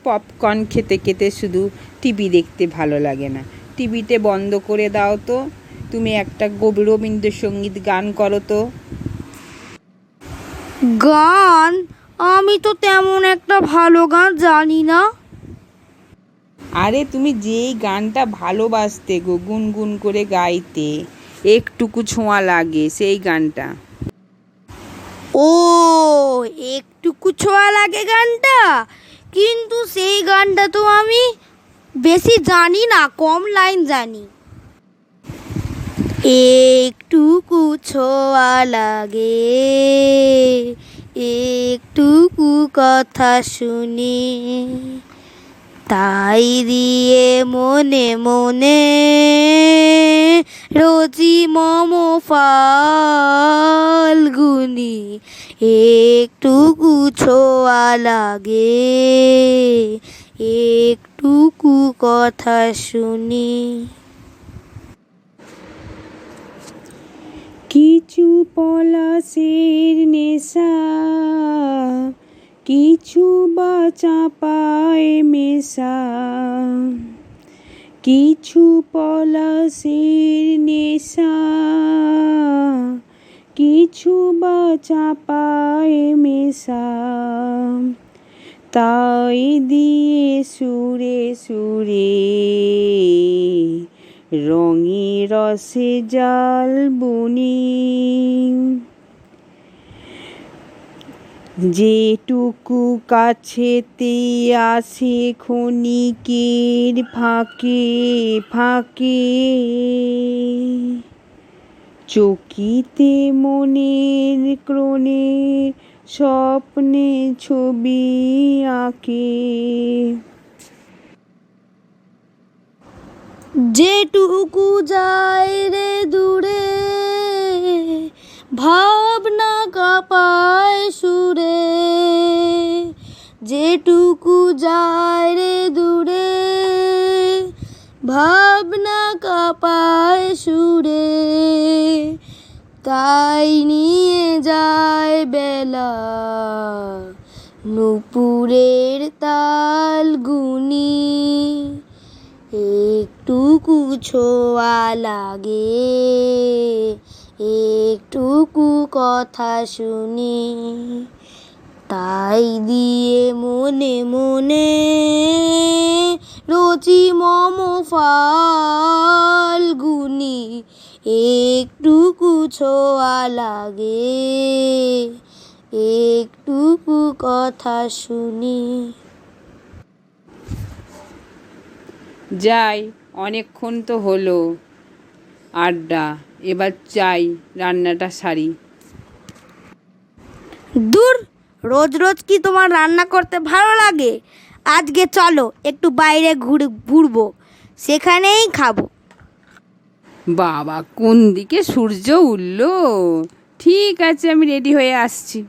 Popcorn খেতে খেতে শুধু টিভি দেখতে ভালো লাগে না। টিভিতে বন্ধ করে দাও তো, তুমি একটা রবীন্দ্রসঙ্গীত গান করো তো। গান? আমি তো তেমন একটা ভালো গান জানি না। আরে তুমি যেই গানটা ভালোবাসতে গো, গুনগুন করে গাইতে, একটুকু ছোঁয়া লাগে, সেই গানটা। ও, একটুকু ছোঁয়া লাগে গানটা, কিন্তু সেই গানটা তো আমি বেশি জানি না, কম লাইন জানি। একটুকু ছোঁয়া লাগে, একটুকু কথা শুনি, তাই দিয়ে মনে মনে রোজি মম ফাল্গুনি। একটুকু ছোঁয়া লাগে, একটুকু কথা শুনি। কিছু পলাশের নেশা, কিছু বা চাপায় মেশা, কিছু পলাশের নেশা, কিছু বা চাপায় মেশা, তাই দিয়ে সুরে সুরে রঙে রসে জাল বুনি। যেটুকু কাছেতে আসে ক্ষণিকের ফাঁকে ফাঁকে, চকিতে মনের ক্রণে স্বপ্নে ছবি আঁকে। যেটুকু যায় রে দূরে, ভাবনা কাঁপায় সুরে। যেটুকু যায় রে দূরে, ভাবনা কাঁপায় সুরে, তাই নিয়ে যায় বেলা নূপুরের তাল গুনি। একটুকু ছোঁয়া লাগে, একটুকু কথা শুনি, তাই দিয়ে মনে মনে রোজি মম ফাল্গুনি। একটুকু ছোঁয়া লাগে, একটুকু কথা শুনি। যাই, অনেকক্ষণ তো হলো আড্ডা, এবার চাই রান্নাটা সারি। দূর, রোজ রোজ কি তোমার রান্না করতে ভালো লাগে? আজকে চলো একটু বাইরে ঘুরবো, সেখানেই খাবো। বাবা, কোন দিকে সূর্য উঠলো! ঠিক আছে, আমি রেডি হয়ে আসছি।